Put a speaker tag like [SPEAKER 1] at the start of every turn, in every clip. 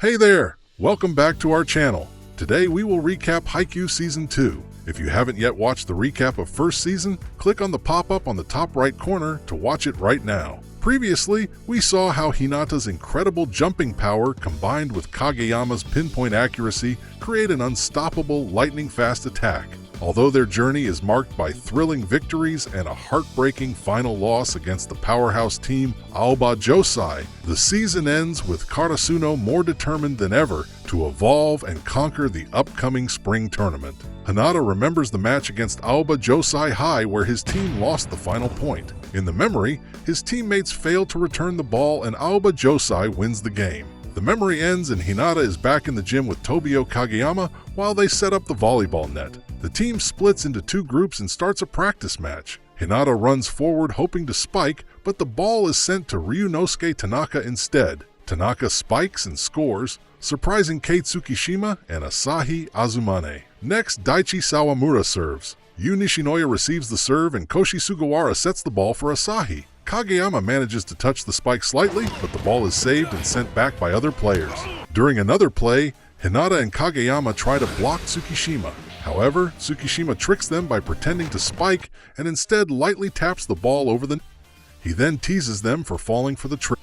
[SPEAKER 1] Hey there! Welcome back to our channel. Today we will recap Haikyuu Season 2. If you haven't yet watched the recap of first season, click on the pop-up on the top right corner to watch it right now. Previously, we saw how Hinata's incredible jumping power combined with Kageyama's pinpoint accuracy create an unstoppable lightning-fast attack. Although their journey is marked by thrilling victories and a heartbreaking final loss against the powerhouse team Aoba Josai, the season ends with Karasuno more determined than ever to evolve and conquer the upcoming spring tournament. Hinata remembers the match against Aoba Josai High where his team lost the final point. In the memory, his teammates failed to return the ball and Aoba Josai wins the game. The memory ends and Hinata is back in the gym with Tobio Kageyama while they set up the volleyball net. The team splits into two groups and starts a practice match. Hinata runs forward hoping to spike, but the ball is sent to Ryunosuke Tanaka instead. Tanaka spikes and scores, surprising Kei Tsukishima and Asahi Azumane. Next, Daichi Sawamura serves. Yu Nishinoya receives the serve and Koshi Sugawara sets the ball for Asahi. Kageyama manages to touch the spike slightly, but the ball is saved and sent back by other players. During another play, Hinata and Kageyama try to block Tsukishima. However, Tsukishima tricks them by pretending to spike and instead lightly taps the ball over the net. He then teases them for falling for the trick.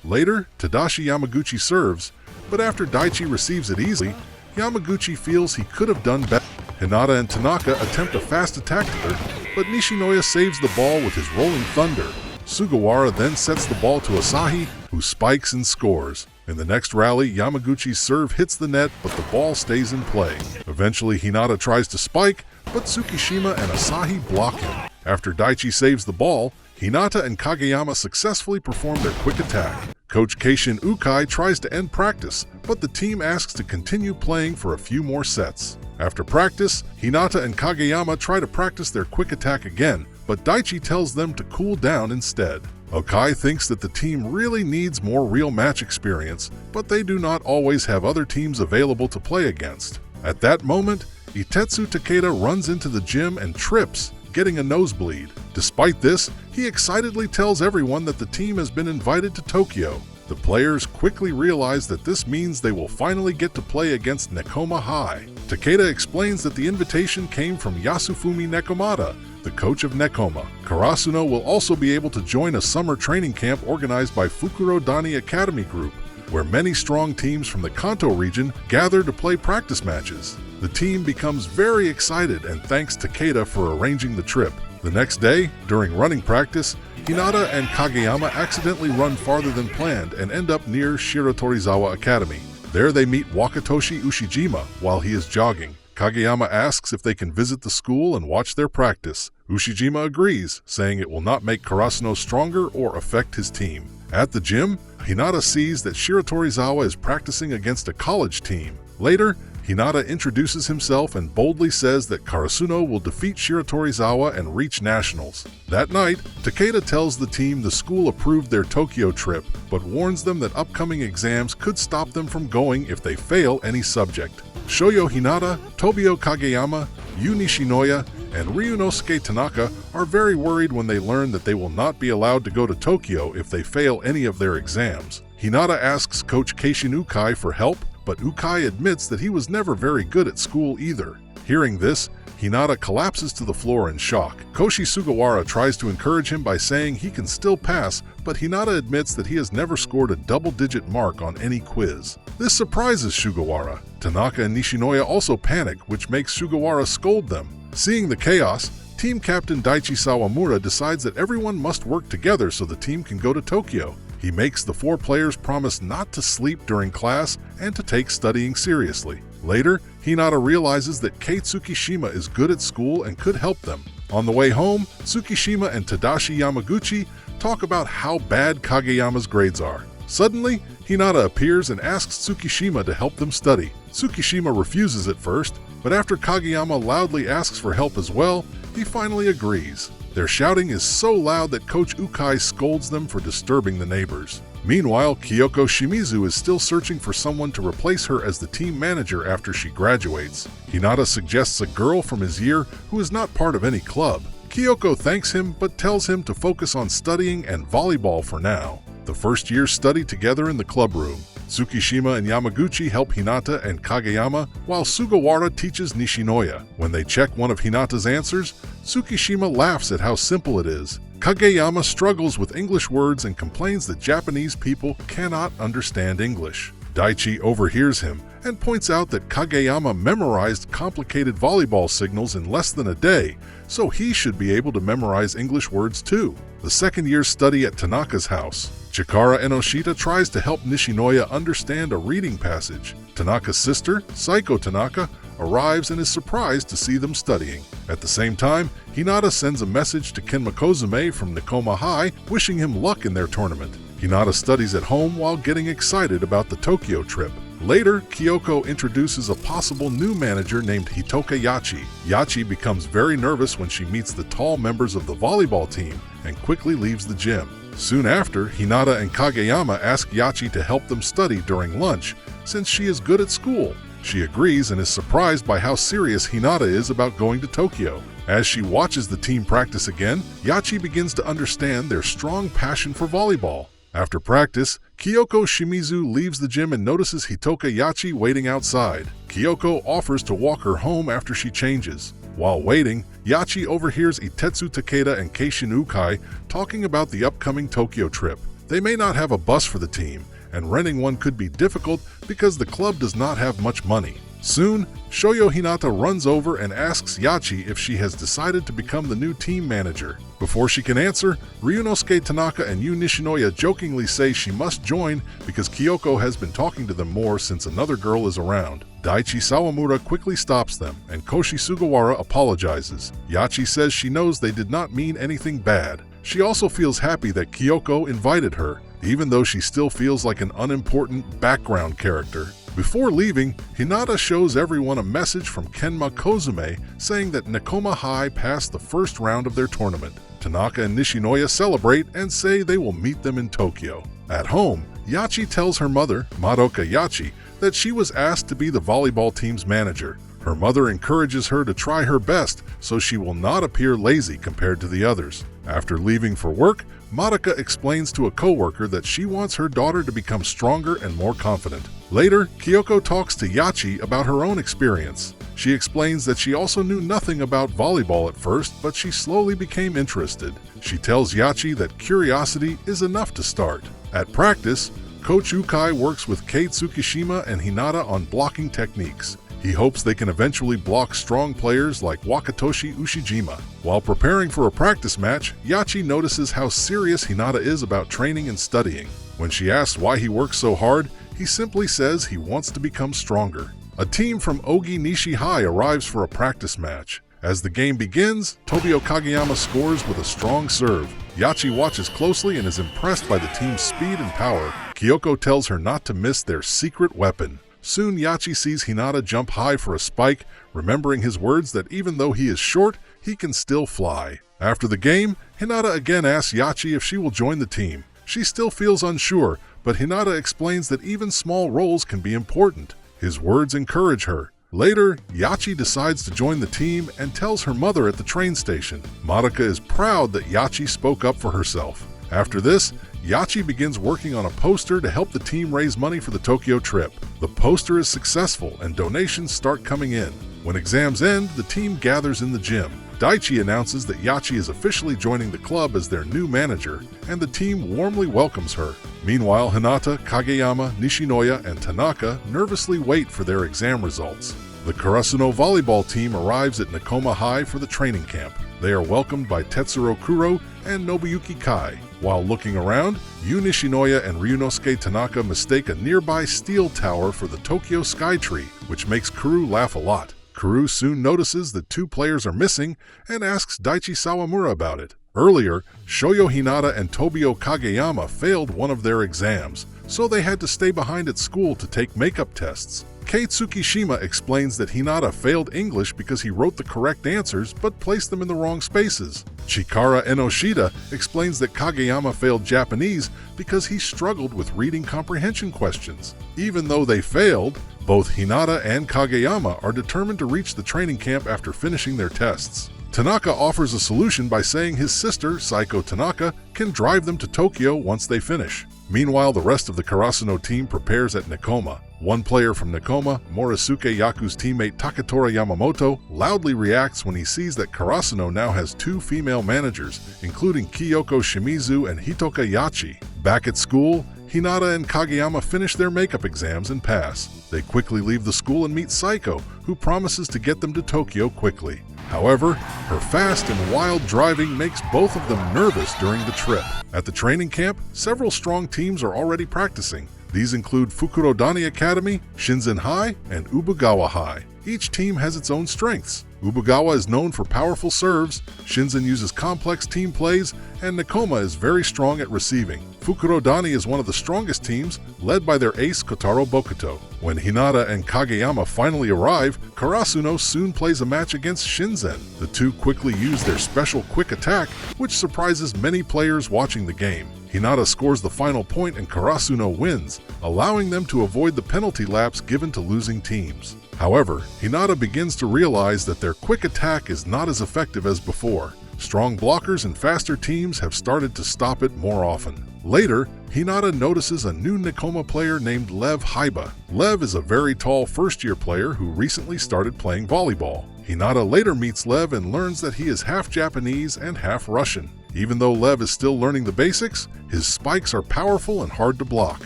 [SPEAKER 1] Later, Tadashi Yamaguchi serves, but after Daichi receives it easily, Yamaguchi feels he could have done better. Hinata and Tanaka attempt a fast attack to her, but Nishinoya saves the ball with his rolling thunder. Sugawara then sets the ball to Asahi, who spikes and scores. In the next rally, Yamaguchi's serve hits the net, but the ball stays in play. Eventually, Hinata tries to spike, but Tsukishima and Asahi block him. After Daichi saves the ball, Hinata and Kageyama successfully perform their quick attack. Coach Keishin Ukai tries to end practice, but the team asks to continue playing for a few more sets. After practice, Hinata and Kageyama try to practice their quick attack again, but Daichi tells them to cool down instead. Ukai thinks that the team really needs more real match experience, but they do not always have other teams available to play against. At that moment, Itetsu Takeda runs into the gym and trips, getting a nosebleed. Despite this, he excitedly tells everyone that the team has been invited to Tokyo. The players quickly realize that this means they will finally get to play against Nekoma High. Takeda explains that the invitation came from Yasufumi Nekomata, the coach of Nekoma. Karasuno will also be able to join a summer training camp organized by Fukurodani Academy Group, where many strong teams from the Kanto region gather to play practice matches. The team becomes very excited and thanks Takeda for arranging the trip. The next day, during running practice, Hinata and Kageyama accidentally run farther than planned and end up near Shiratorizawa Academy. There they meet Wakatoshi Ushijima while he is jogging. Kageyama asks if they can visit the school and watch their practice. Ushijima agrees, saying it will not make Karasuno stronger or affect his team. At the gym, Hinata sees that Shiratorizawa is practicing against a college team. Later, Hinata introduces himself and boldly says that Karasuno will defeat Shiratorizawa and reach nationals. That night, Takeda tells the team the school approved their Tokyo trip, but warns them that upcoming exams could stop them from going if they fail any subject. Shoyo Hinata, Tobio Kageyama, Yu Nishinoya, and Ryunosuke Tanaka are very worried when they learn that they will not be allowed to go to Tokyo if they fail any of their exams. Hinata asks Coach Keishin Ukai for help, but Ukai admits that he was never very good at school either. Hearing this, Hinata collapses to the floor in shock. Koshi Sugawara tries to encourage him by saying he can still pass, but Hinata admits that he has never scored a double-digit mark on any quiz. This surprises Sugawara. Tanaka and Nishinoya also panic, which makes Sugawara scold them. Seeing the chaos, team captain Daichi Sawamura decides that everyone must work together so the team can go to Tokyo. He makes the 4 players promise not to sleep during class and to take studying seriously. Later, Hinata realizes that Kei Tsukishima is good at school and could help them. On the way home, Tsukishima and Tadashi Yamaguchi talk about how bad Kageyama's grades are. Suddenly, Hinata appears and asks Tsukishima to help them study. Tsukishima refuses at first, but after Kageyama loudly asks for help as well, he finally agrees. Their shouting is so loud that Coach Ukai scolds them for disturbing the neighbors. Meanwhile, Kyoko Shimizu is still searching for someone to replace her as the team manager after she graduates. Hinata suggests a girl from his year who is not part of any club. Kyoko thanks him but tells him to focus on studying and volleyball for now. The first year study together in the club room. Tsukishima and Yamaguchi help Hinata and Kageyama, while Sugawara teaches Nishinoya. When they check one of Hinata's answers, Tsukishima laughs at how simple it is. Kageyama struggles with English words and complains that Japanese people cannot understand English. Daichi overhears him and points out that Kageyama memorized complicated volleyball signals in less than a day, so he should be able to memorize English words too. The second-year study at Tanaka's house. Chikara Enoshita tries to help Nishinoya understand a reading passage. Tanaka's sister, Saiko Tanaka, arrives and is surprised to see them studying. At the same time, Hinata sends a message to Kenma Kozume from Nekoma High wishing him luck in their tournament. Hinata studies at home while getting excited about the Tokyo trip. Later, Kyoko introduces a possible new manager named Hitoka Yachi. Yachi becomes very nervous when she meets the tall members of the volleyball team and quickly leaves the gym. Soon after, Hinata and Kageyama ask Yachi to help them study during lunch, since she is good at school. She agrees and is surprised by how serious Hinata is about going to Tokyo. As she watches the team practice again, Yachi begins to understand their strong passion for volleyball. After practice, Kyoko Shimizu leaves the gym and notices Hitoka Yachi waiting outside. Kyoko offers to walk her home after she changes. While waiting, Yachi overhears Itetsu Takeda and Keishin Ukai talking about the upcoming Tokyo trip. They may not have a bus for the team, and renting one could be difficult because the club does not have much money. Soon, Shoyo Hinata runs over and asks Yachi if she has decided to become the new team manager. Before she can answer, Ryunosuke Tanaka and Yu Nishinoya jokingly say she must join because Kyoko has been talking to them more since another girl is around. Daichi Sawamura quickly stops them, and Koshi Sugawara apologizes. Yachi says she knows they did not mean anything bad. She also feels happy that Kyoko invited her, even though she still feels like an unimportant background character. Before leaving, Hinata shows everyone a message from Kenma Kozume saying that Nekoma High passed the first round of their tournament. Tanaka and Nishinoya celebrate and say they will meet them in Tokyo. At home, Yachi tells her mother, Madoka Yachi, that she was asked to be the volleyball team's manager. Her mother encourages her to try her best so she will not appear lazy compared to the others. After leaving for work, Madoka explains to a coworker that she wants her daughter to become stronger and more confident. Later, Kyoko talks to Yachi about her own experience. She explains that she also knew nothing about volleyball at first, but she slowly became interested. She tells Yachi that curiosity is enough to start. At practice, Coach Ukai works with Kei Tsukishima and Hinata on blocking techniques. He hopes they can eventually block strong players like Wakatoshi Ushijima. While preparing for a practice match, Yachi notices how serious Hinata is about training and studying. When she asks why he works so hard, he simply says he wants to become stronger. A team from Ogi Nishi High arrives for a practice match. As the game begins, Tobio Kageyama scores with a strong serve. Yachi watches closely and is impressed by the team's speed and power. Kyoko tells her not to miss their secret weapon. Soon Yachi sees Hinata jump high for a spike, remembering his words that even though he is short, he can still fly. After the game, Hinata again asks Yachi if she will join the team. She still feels unsure, but Hinata explains that even small roles can be important. His words encourage her. Later, Yachi decides to join the team and tells her mother at the train station. Madoka is proud that Yachi spoke up for herself. After this, Yachi begins working on a poster to help the team raise money for the Tokyo trip. The poster is successful and donations start coming in. When exams end, the team gathers in the gym. Daichi announces that Yachi is officially joining the club as their new manager, and the team warmly welcomes her. Meanwhile, Hinata, Kageyama, Nishinoya, and Tanaka nervously wait for their exam results. The Karasuno volleyball team arrives at Nekoma High for the training camp. They are welcomed by Tetsuro Kuro and Nobuyuki Kai. While looking around, Yu Nishinoya and Ryunosuke Tanaka mistake a nearby steel tower for the Tokyo Skytree, which makes Kuru laugh a lot. Kuru soon notices that two players are missing and asks Daichi Sawamura about it. Earlier, Shoyo Hinata and Tobio Kageyama failed one of their exams, so they had to stay behind at school to take makeup tests. Kei Tsukishima explains that Hinata failed English because he wrote the correct answers but placed them in the wrong spaces. Chikara Enoshita explains that Kageyama failed Japanese because he struggled with reading comprehension questions. Even though they failed, both Hinata and Kageyama are determined to reach the training camp after finishing their tests. Tanaka offers a solution by saying his sister, Saiko Tanaka, can drive them to Tokyo once they finish. Meanwhile, the rest of the Karasuno team prepares at Nekoma. One player from Nekoma, Morisuke Yaku's teammate Taketora Yamamoto, loudly reacts when he sees that Karasuno now has 2 female managers, including Kyoko Shimizu and Hitoka Yachi. Back at school, Hinata and Kageyama finish their makeup exams and pass. They quickly leave the school and meet Saiko, who promises to get them to Tokyo quickly. However, her fast and wild driving makes both of them nervous during the trip. At the training camp, several strong teams are already practicing. These include Fukurodani Academy, Shinzen High, and Ubugawa High. Each team has its own strengths. Ubugawa is known for powerful serves, Shinzen uses complex team plays, and Nekoma is very strong at receiving. Fukurodani is one of the strongest teams, led by their ace Kotaro Bokuto. When Hinata and Kageyama finally arrive, Karasuno soon plays a match against Shinzen. The two quickly use their special quick attack, which surprises many players watching the game. Hinata scores the final point and Karasuno wins, allowing them to avoid the penalty laps given to losing teams. However, Hinata begins to realize that their quick attack is not as effective as before. Strong blockers and faster teams have started to stop it more often. Later, Hinata notices a new Nekoma player named Lev Haiba. Lev is a very tall first-year player who recently started playing volleyball. Hinata later meets Lev and learns that he is half Japanese and half Russian. Even though Lev is still learning the basics, his spikes are powerful and hard to block.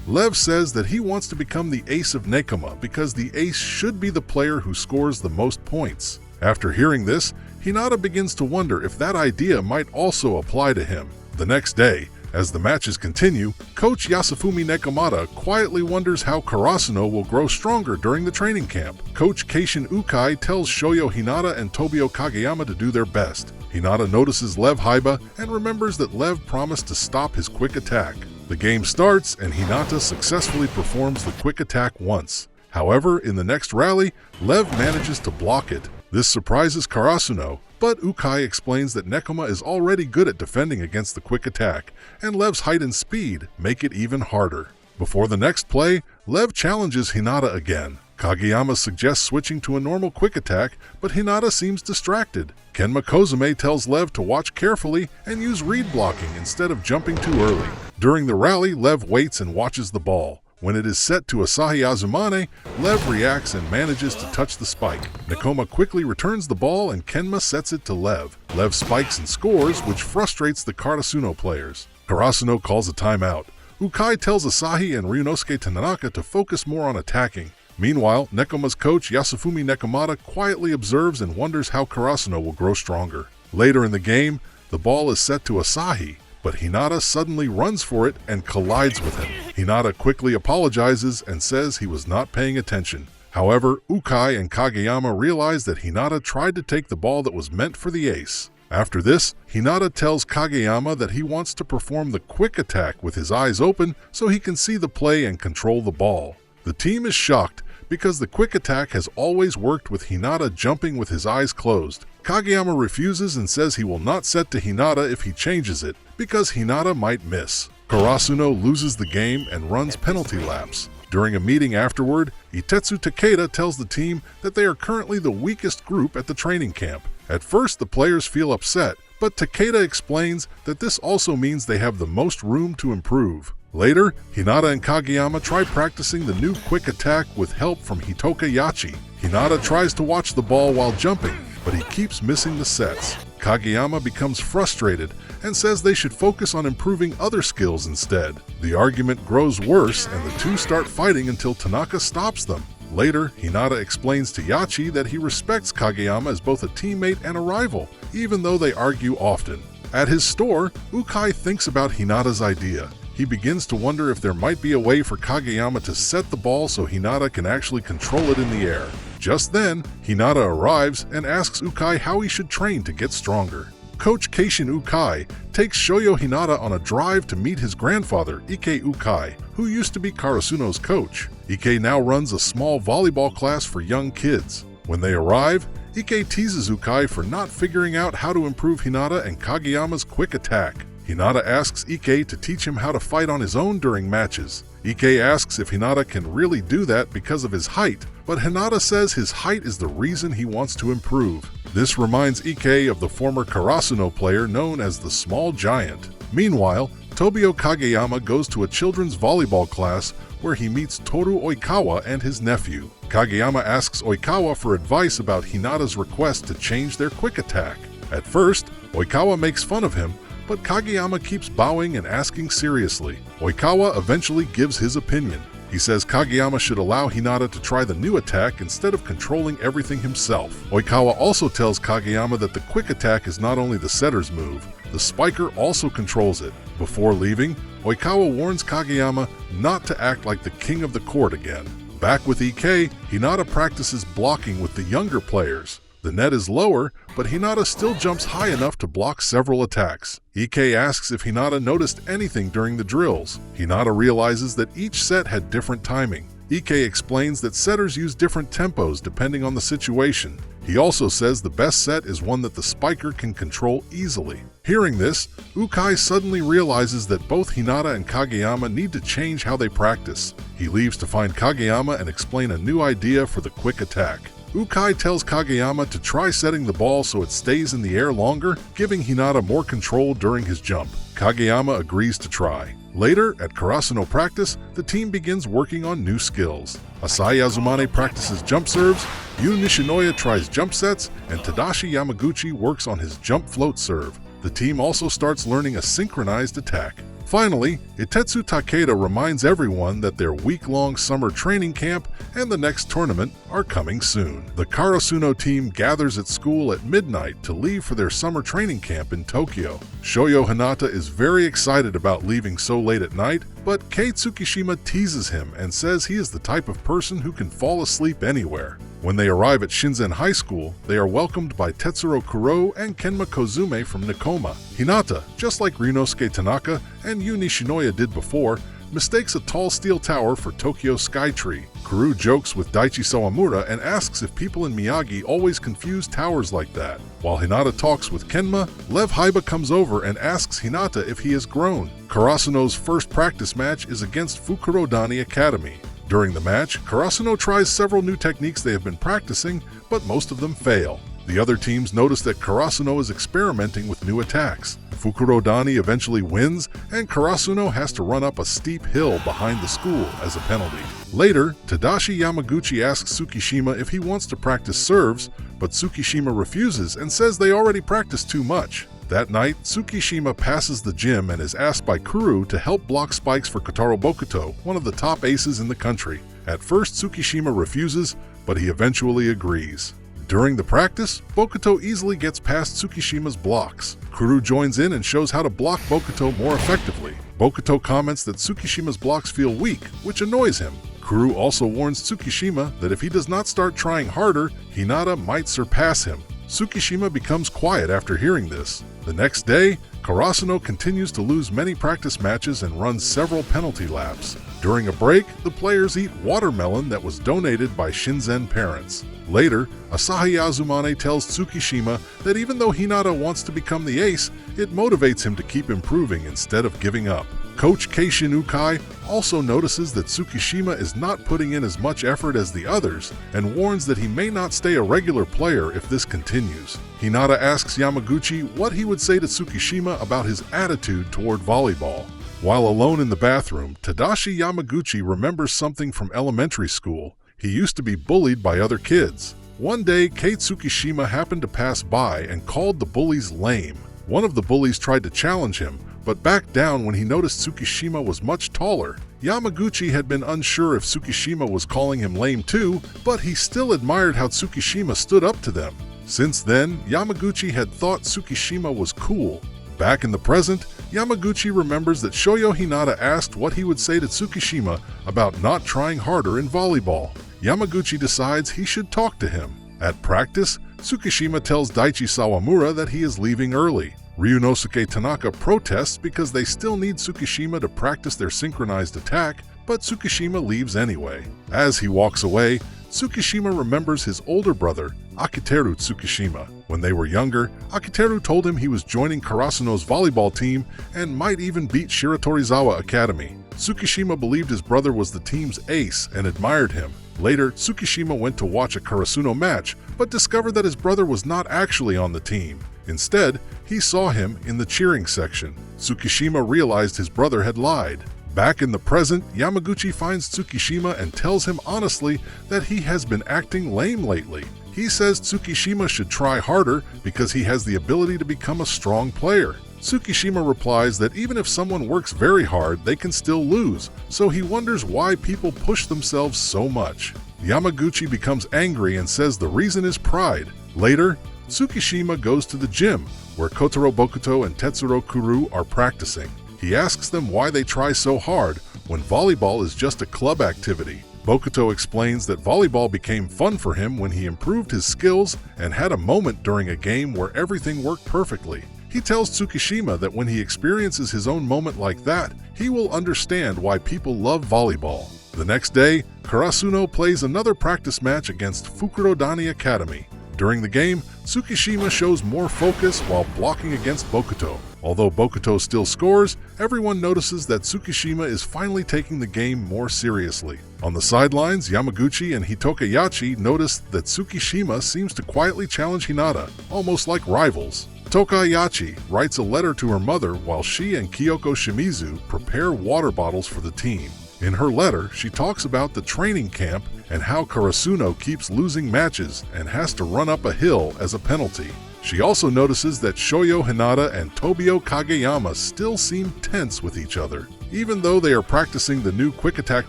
[SPEAKER 1] Lev says that he wants to become the ace of Nekoma because the ace should be the player who scores the most points. After hearing this, Hinata begins to wonder if that idea might also apply to him. The next day, as the matches continue, Coach Yasufumi Nekomata quietly wonders how Karasuno will grow stronger during the training camp. Coach Keishin Ukai tells Shoyo Hinata and Tobio Kageyama to do their best. Hinata notices Lev Haiba and remembers that Lev promised to stop his quick attack. The game starts and Hinata successfully performs the quick attack once. However, in the next rally, Lev manages to block it. This surprises Karasuno, but Ukai explains that Nekoma is already good at defending against the quick attack, and Lev's height and speed make it even harder. Before the next play, Lev challenges Hinata again. Kageyama suggests switching to a normal quick attack, but Hinata seems distracted. Kenma Kozume tells Lev to watch carefully and use read blocking instead of jumping too early. During the rally, Lev waits and watches the ball. When it is set to Asahi Azumane, Lev reacts and manages to touch the spike. Nekoma quickly returns the ball and Kenma sets it to Lev. Lev spikes and scores, which frustrates the Karasuno players. Karasuno calls a timeout. Ukai tells Asahi and Ryunosuke Tanaka to focus more on attacking. Meanwhile, Nekoma's coach Yasufumi Nekomata quietly observes and wonders how Karasuno will grow stronger. Later in the game, the ball is set to Asahi, but Hinata suddenly runs for it and collides with him. Hinata quickly apologizes and says he was not paying attention. However, Ukai and Kageyama realize that Hinata tried to take the ball that was meant for the ace. After this, Hinata tells Kageyama that he wants to perform the quick attack with his eyes open so he can see the play and control the ball. The team is shocked because the quick attack has always worked with Hinata jumping with his eyes closed. Kageyama refuses and says he will not set to Hinata if he changes it, because Hinata might miss. Karasuno loses the game and runs penalty laps. During a meeting afterward, Itetsu Takeda tells the team that they are currently the weakest group at the training camp. At first, the players feel upset, but Takeda explains that this also means they have the most room to improve. Later, Hinata and Kageyama try practicing the new quick attack with help from Hitoka Yachi. Hinata tries to watch the ball while jumping, but he keeps missing the sets. Kageyama becomes frustrated and says they should focus on improving other skills instead. The argument grows worse and the two start fighting until Tanaka stops them. Later, Hinata explains to Yachi that he respects Kageyama as both a teammate and a rival, even though they argue often. At his store, Ukai thinks about Hinata's idea. He begins to wonder if there might be a way for Kageyama to set the ball so Hinata can actually control it in the air. Just then, Hinata arrives and asks Ukai how he should train to get stronger. Coach Keishin Ukai takes Shoyo Hinata on a drive to meet his grandfather, Ike Ukai, who used to be Karasuno's coach. Ike now runs a small volleyball class for young kids. When they arrive, Ike teases Ukai for not figuring out how to improve Hinata and Kageyama's quick attack. Hinata asks Ike to teach him how to fight on his own during matches. Ike asks if Hinata can really do that because of his height, but Hinata says his height is the reason he wants to improve. This reminds Ike of the former Karasuno player known as the Small Giant. Meanwhile, Tobio Kageyama goes to a children's volleyball class where he meets Toru Oikawa and his nephew. Kageyama asks Oikawa for advice about Hinata's request to change their quick attack. At first, Oikawa makes fun of him, but Kageyama keeps bowing and asking seriously. Oikawa eventually gives his opinion. He says Kageyama should allow Hinata to try the new attack instead of controlling everything himself. Oikawa also tells Kageyama that the quick attack is not only the setter's move, the spiker also controls it. Before leaving, Oikawa warns Kageyama not to act like the king of the court again. Back with EK, Hinata practices blocking with the younger players. The net is lower, but Hinata still jumps high enough to block several attacks. EK asks if Hinata noticed anything during the drills. Hinata realizes that each set had different timing. EK explains that setters use different tempos depending on the situation. He also says the best set is one that the spiker can control easily. Hearing this, Ukai suddenly realizes that both Hinata and Kageyama need to change how they practice. He leaves to find Kageyama and explain a new idea for the quick attack. Ukai tells Kageyama to try setting the ball so it stays in the air longer, giving Hinata more control during his jump. Kageyama agrees to try. Later, at Karasuno practice, the team begins working on new skills. Asai Azumane practices jump serves, Yu Nishinoya tries jump sets, and Tadashi Yamaguchi works on his jump float serve. The team also starts learning a synchronized attack. Finally, Itetsu Takeda reminds everyone that their week-long summer training camp and the next tournament are coming soon. The Karasuno team gathers at school at midnight to leave for their summer training camp in Tokyo. Shoyo Hinata is very excited about leaving so late at night, but Kei Tsukishima teases him and says he is the type of person who can fall asleep anywhere. When they arrive at Shinzen High School, they are welcomed by Tetsuro Kuro and Kenma Kozume from Nekoma. Hinata, just like Ryunosuke Tanaka and Yu Nishinoya did before, mistakes a tall steel tower for Tokyo Skytree. Kuru jokes with Daichi Sawamura and asks if people in Miyagi always confuse towers like that. While Hinata talks with Kenma, Lev Haiba comes over and asks Hinata if he has grown. Karasuno's first practice match is against Fukurodani Academy. During the match, Karasuno tries several new techniques they have been practicing, but most of them fail. The other teams notice that Karasuno is experimenting with new attacks. Fukurodani eventually wins, and Karasuno has to run up a steep hill behind the school as a penalty. Later, Tadashi Yamaguchi asks Tsukishima if he wants to practice serves, but Tsukishima refuses and says they already practiced too much. That night, Tsukishima passes the gym and is asked by Kuru to help block spikes for Kotaro Bokuto, one of the top aces in the country. At first, Tsukishima refuses, but he eventually agrees. During the practice, Bokuto easily gets past Tsukishima's blocks. Kuru joins in and shows how to block Bokuto more effectively. Bokuto comments that Tsukishima's blocks feel weak, which annoys him. Kuru also warns Tsukishima that if he does not start trying harder, Hinata might surpass him. Tsukishima becomes quiet after hearing this. The next day, Karasuno continues to lose many practice matches and runs several penalty laps. During a break, the players eat watermelon that was donated by Shinzen parents. Later, Asahi Azumane tells Tsukishima that even though Hinata wants to become the ace, it motivates him to keep improving instead of giving up. Coach Keishin Ukai also notices that Tsukishima is not putting in as much effort as the others and warns that he may not stay a regular player if this continues. Hinata asks Yamaguchi what he would say to Tsukishima about his attitude toward volleyball. While alone in the bathroom, Tadashi Yamaguchi remembers something from elementary school. He used to be bullied by other kids. One day, Kei Tsukishima happened to pass by and called the bullies lame. One of the bullies tried to challenge him, but backed down when he noticed Tsukishima was much taller. Yamaguchi had been unsure if Tsukishima was calling him lame too, but he still admired how Tsukishima stood up to them. Since then, Yamaguchi had thought Tsukishima was cool. Back in the present, Yamaguchi remembers that Shoyo Hinata asked what he would say to Tsukishima about not trying harder in volleyball. Yamaguchi decides he should talk to him. At practice, Tsukishima tells Daichi Sawamura that he is leaving early. Ryunosuke Tanaka protests because they still need Tsukishima to practice their synchronized attack, but Tsukishima leaves anyway. As he walks away, Tsukishima remembers his older brother, Akiteru Tsukishima. When they were younger, Akiteru told him he was joining Karasuno's volleyball team and might even beat Shiratorizawa Academy. Tsukishima believed his brother was the team's ace and admired him. Later, Tsukishima went to watch a Karasuno match, but discovered that his brother was not actually on the team. Instead, He saw him in the cheering section. Tsukishima realized his brother had lied. Back in the present, Yamaguchi finds Tsukishima and tells him honestly that he has been acting lame lately. He says Tsukishima should try harder because he has the ability to become a strong player. Tsukishima replies that even if someone works very hard, they can still lose, so he wonders why people push themselves so much. Yamaguchi becomes angry and says the reason is pride. Later, Tsukishima goes to the gym, where Kotaro Bokuto and Tetsuro Kuru are practicing. He asks them why they try so hard when volleyball is just a club activity. Bokuto explains that volleyball became fun for him when he improved his skills and had a moment during a game where everything worked perfectly. He tells Tsukishima that when he experiences his own moment like that, he will understand why people love volleyball. The next day, Karasuno plays another practice match against Fukurodani Academy. During the game, Tsukishima shows more focus while blocking against Bokuto. Although Bokuto still scores, everyone notices that Tsukishima is finally taking the game more seriously. On the sidelines, Yamaguchi and Hitokayachi notice that Tsukishima seems to quietly challenge Hinata, almost like rivals. Tokayachi writes a letter to her mother while she and Kyoko Shimizu prepare water bottles for the team. In her letter, she talks about the training camp and how Karasuno keeps losing matches and has to run up a hill as a penalty. She also notices that Shoyo Hinata and Tobio Kageyama still seem tense with each other. Even though they are practicing the new quick attack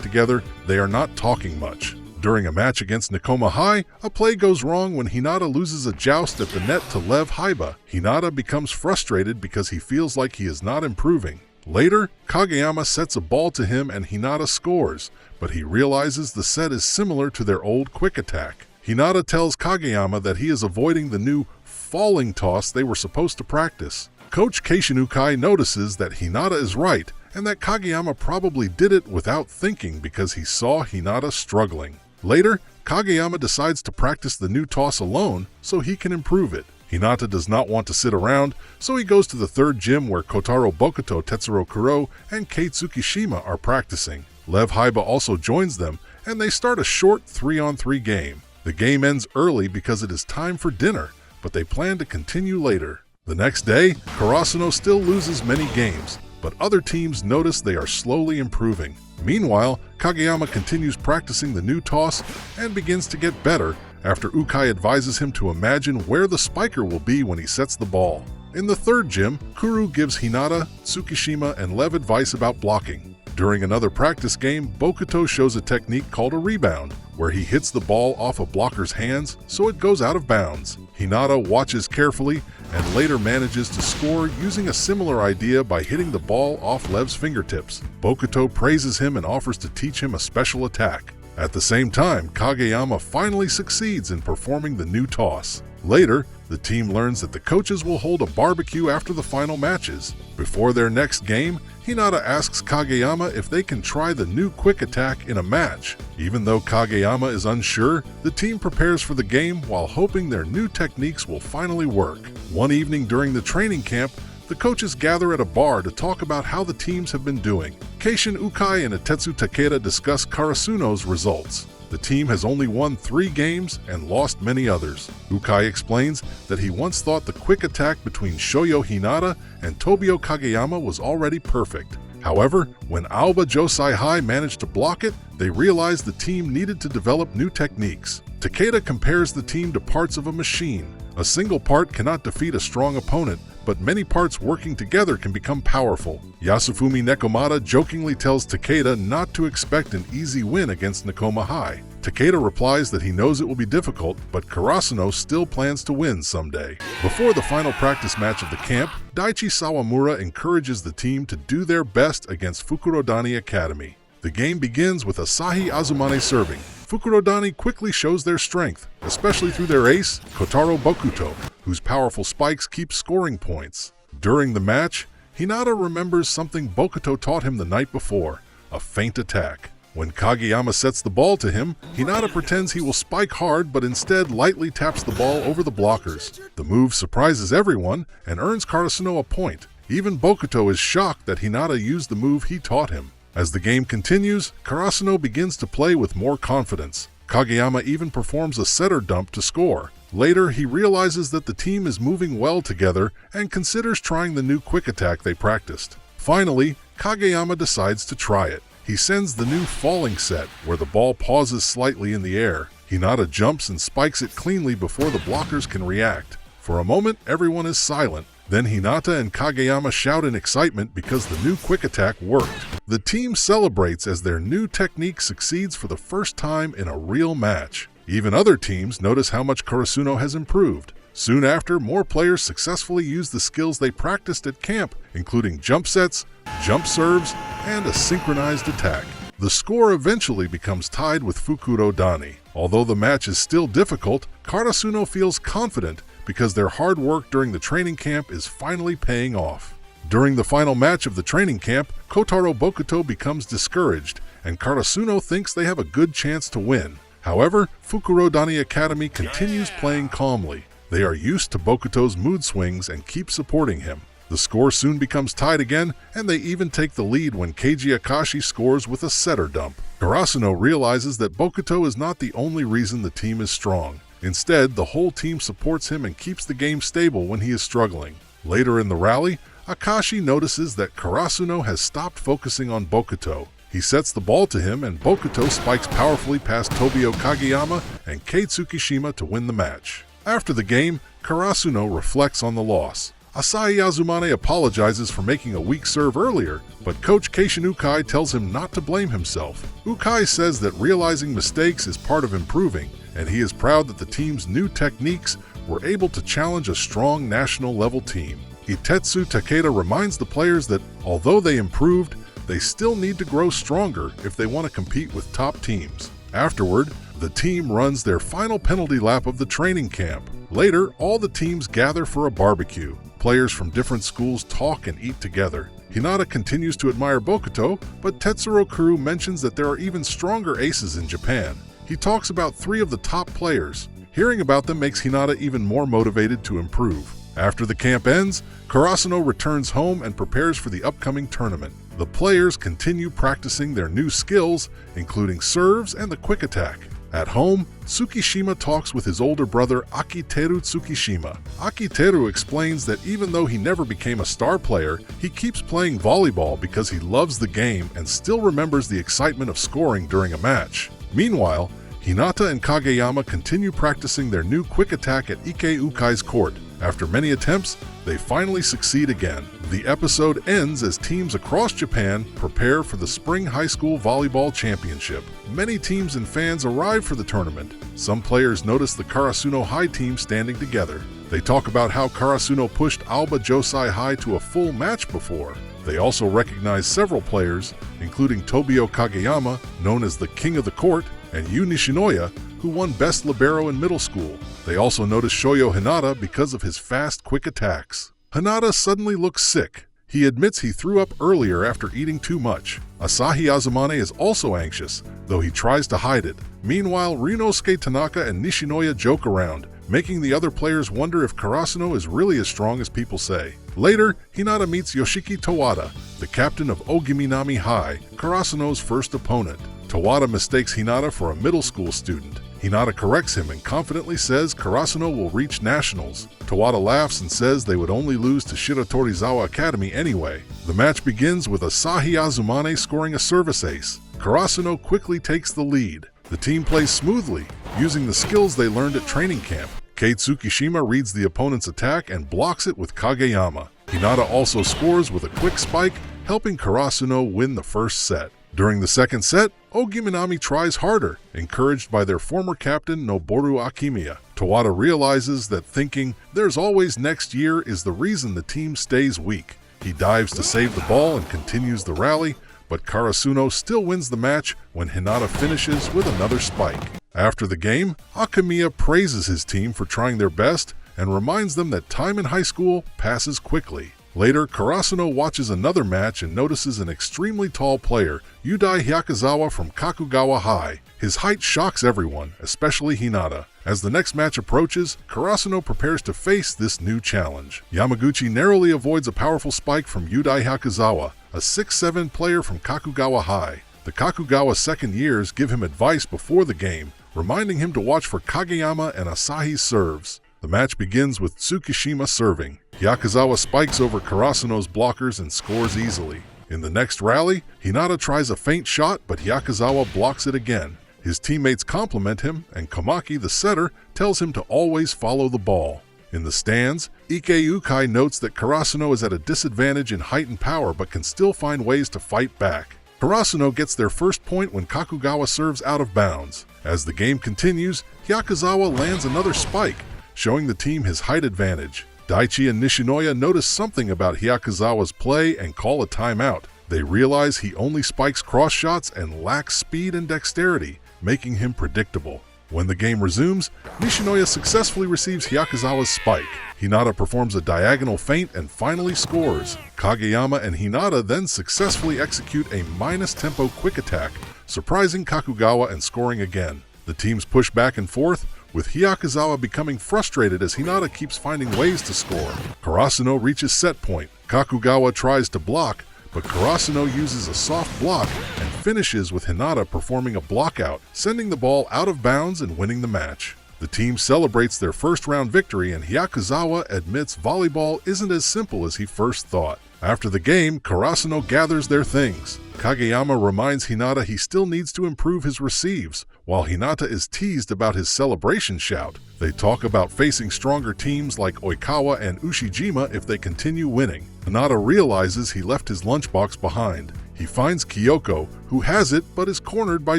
[SPEAKER 1] together, they are not talking much. During a match against Nekoma High, a play goes wrong when Hinata loses a joust at the net to Lev Haiba. Hinata becomes frustrated because he feels like he is not improving. Later, Kageyama sets a ball to him and Hinata scores, but he realizes the set is similar to their old quick attack. Hinata tells Kageyama that he is avoiding the new falling toss they were supposed to practice. Coach Keishinukai notices that Hinata is right and that Kageyama probably did it without thinking because he saw Hinata struggling. Later, Kageyama decides to practice the new toss alone so he can improve it. Hinata does not want to sit around, so he goes to the third gym where Kotaro Bokuto, Tetsuro Kuro, and Kei Tsukishima are practicing. Lev Haiba also joins them, and they start a short 3-on-3 game. The game ends early because it is time for dinner, but they plan to continue later. The next day, Karasuno still loses many games, but other teams notice they are slowly improving. Meanwhile, Kageyama continues practicing the new toss and begins to get better after Ukai advises him to imagine where the spiker will be when he sets the ball. In the third gym, Kuru gives Hinata, Tsukishima, and Lev advice about blocking. During another practice game, Bokuto shows a technique called a rebound, where he hits the ball off a blocker's hands so it goes out of bounds. Hinata watches carefully and later manages to score using a similar idea by hitting the ball off Lev's fingertips. Bokuto praises him and offers to teach him a special attack. At the same time, Kageyama finally succeeds in performing the new toss. Later, the team learns that the coaches will hold a barbecue after the final matches. Before their next game, Hinata asks Kageyama if they can try the new quick attack in a match. Even though Kageyama is unsure, the team prepares for the game while hoping their new techniques will finally work. One evening during the training camp, the coaches gather at a bar to talk about how the teams have been doing. Keishin Ukai and Atetsu Takeda discuss Karasuno's results. The team has only won 3 games and lost many others. Ukai explains that he once thought the quick attack between Shoyo Hinata and Tobio Kageyama was already perfect. However, when Aoba Josai High managed to block it, they realized the team needed to develop new techniques. Takeda compares the team to parts of a machine. A single part cannot defeat a strong opponent, but many parts working together can become powerful. Yasufumi Nekomata jokingly tells Takeda not to expect an easy win against Nekoma High. Takeda replies that he knows it will be difficult, but Karasuno still plans to win someday. Before the final practice match of the camp, Daichi Sawamura encourages the team to do their best against Fukurodani Academy. The game begins with Asahi Azumane serving. Fukurodani quickly shows their strength, especially through their ace, Kotaro Bokuto, whose powerful spikes keep scoring points. During the match, Hinata remembers something Bokuto taught him the night before, a feint attack. When Kageyama sets the ball to him, Hinata pretends he will spike hard but instead lightly taps the ball over the blockers. The move surprises everyone and earns Karasuno a point. Even Bokuto is shocked that Hinata used the move he taught him. As the game continues, Karasuno begins to play with more confidence. Kageyama even performs a setter dump to score. Later, he realizes that the team is moving well together and considers trying the new quick attack they practiced. Finally, Kageyama decides to try it. He sends the new falling set, where the ball pauses slightly in the air. Hinata jumps and spikes it cleanly before the blockers can react. For a moment, everyone is silent. Then Hinata and Kageyama shout in excitement because the new quick attack worked. The team celebrates as their new technique succeeds for the first time in a real match. Even other teams notice how much Karasuno has improved. Soon after, more players successfully use the skills they practiced at camp, including jump sets, jump serves, and a synchronized attack. The score eventually becomes tied with Fukurodani. Although the match is still difficult, Karasuno feels confident because their hard work during the training camp is finally paying off. During the final match of the training camp, Kotaro Bokuto becomes discouraged, and Karasuno thinks they have a good chance to win. However, Fukurodani Academy continues playing calmly. They are used to Bokuto's mood swings and keep supporting him. The score soon becomes tied again, and they even take the lead when Keiji Akashi scores with a setter dump. Karasuno realizes that Bokuto is not the only reason the team is strong. Instead, the whole team supports him and keeps the game stable when he is struggling. Later in the rally, Akashi notices that Karasuno has stopped focusing on Bokuto. He sets the ball to him, and Bokuto spikes powerfully past Tobio Kageyama and Kei Tsukishima to win the match. After the game, Karasuno reflects on the loss. Asahi Azumane apologizes for making a weak serve earlier, but coach Keishin Ukai tells him not to blame himself. Ukai says that realizing mistakes is part of improving, and he is proud that the team's new techniques were able to challenge a strong national-level team. Itetsu Takeda reminds the players that, although they improved, they still need to grow stronger if they want to compete with top teams. Afterward, the team runs their final penalty lap of the training camp. Later, all the teams gather for a barbecue. Players from different schools talk and eat together. Hinata continues to admire Bokuto, but Tetsuro Kuru mentions that there are even stronger aces in Japan. He talks about 3 of the top players. Hearing about them makes Hinata even more motivated to improve. After the camp ends, Karasuno returns home and prepares for the upcoming tournament. The players continue practicing their new skills, including serves and the quick attack. At home, Tsukishima talks with his older brother Akiteru Tsukishima. Akiteru explains that even though he never became a star player, he keeps playing volleyball because he loves the game and still remembers the excitement of scoring during a match. Meanwhile, Hinata and Kageyama continue practicing their new quick attack at Ike Ukai's court. After many attempts, they finally succeed again. The episode ends as teams across Japan prepare for the Spring High School Volleyball Championship. Many teams and fans arrive for the tournament. Some players notice the Karasuno High team standing together. They talk about how Karasuno pushed Alba Josai High to a full match before. They also recognize several players, including Tobio Kageyama, known as the King of the Court, and Yu Nishinoya, who won Best Libero in middle school. They also notice Shoyo Hinata because of his fast, quick attacks. Hinata suddenly looks sick. He admits he threw up earlier after eating too much. Asahi Azumane is also anxious, though he tries to hide it. Meanwhile, Ryunosuke Tanaka and Nishinoya joke around, making the other players wonder if Karasuno is really as strong as people say. Later, Hinata meets Yoshiki Towada, the captain of Ogiminami High, Karasuno's first opponent. Towada mistakes Hinata for a middle school student. Hinata corrects him and confidently says Karasuno will reach nationals. Towada laughs and says they would only lose to Shiratorizawa Academy anyway. The match begins with Asahi Azumane scoring a service ace. Karasuno quickly takes the lead. The team plays smoothly, using the skills they learned at training camp. Kei Tsukishima reads the opponent's attack and blocks it with Kageyama. Hinata also scores with a quick spike, helping Karasuno win the first set. During the second set, Ogiminami tries harder, encouraged by their former captain Noboru Akimiya. Towada realizes that thinking "there's always next year" is the reason the team stays weak. He dives to save the ball and continues the rally, but Karasuno still wins the match when Hinata finishes with another spike. After the game, Akimiya praises his team for trying their best and reminds them that time in high school passes quickly. Later, Karasuno watches another match and notices an extremely tall player, Yudai Hyakuzawa from Kakugawa High. His height shocks everyone, especially Hinata. As the next match approaches, Karasuno prepares to face this new challenge. Yamaguchi narrowly avoids a powerful spike from Yudai Hyakuzawa, a 6'7" player from Kakugawa High. The Kakugawa second years give him advice before the game, reminding him to watch for Kageyama and Asahi's serves. The match begins with Tsukishima serving. Hyakuzawa spikes over Karasuno's blockers and scores easily. In the next rally, Hinata tries a feint shot, but Hyakuzawa blocks it again. His teammates compliment him, and Komaki, the setter, tells him to always follow the ball. In the stands, Ike Ukai notes that Karasuno is at a disadvantage in height and power but can still find ways to fight back. Karasuno gets their first point when Kakugawa serves out of bounds. As the game continues, Hyakuzawa lands another spike, showing the team his height advantage. Daichi and Nishinoya notice something about Hyakuzawa's play and call a timeout. They realize he only spikes cross shots and lacks speed and dexterity, making him predictable. When the game resumes, Nishinoya successfully receives Hyakuzawa's spike. Hinata performs a diagonal feint and finally scores. Kageyama and Hinata then successfully execute a minus-tempo quick attack, surprising Kakugawa and scoring again. The teams push back and forth, with Hyakuzawa becoming frustrated as Hinata keeps finding ways to score. Karasuno reaches set point. Kakugawa tries to block, but Karasuno uses a soft block and finishes with Hinata performing a blockout, sending the ball out of bounds and winning the match. The team celebrates their first-round victory, and Hyakuzawa admits volleyball isn't as simple as he first thought. After the game, Karasuno gathers their things. Kageyama reminds Hinata he still needs to improve his receives, while Hinata is teased about his celebration shout. They talk about facing stronger teams like Oikawa and Ushijima if they continue winning. Hinata realizes he left his lunchbox behind. He finds Kyoko, who has it but is cornered by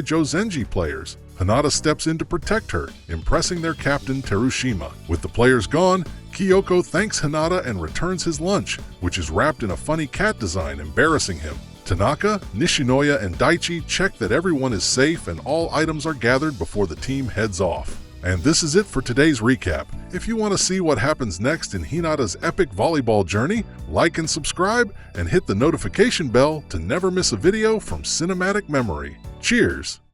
[SPEAKER 1] Jozenji players. Hinata steps in to protect her, impressing their captain Terushima. With the players gone, Kyoko thanks Hinata and returns his lunch, which is wrapped in a funny cat design embarrassing him. Tanaka, Nishinoya, and Daichi check that everyone is safe and all items are gathered before the team heads off. And this is it for today's recap. If you want to see what happens next in Hinata's epic volleyball journey, like and subscribe, and hit the notification bell to never miss a video from cinematic memory. Cheers!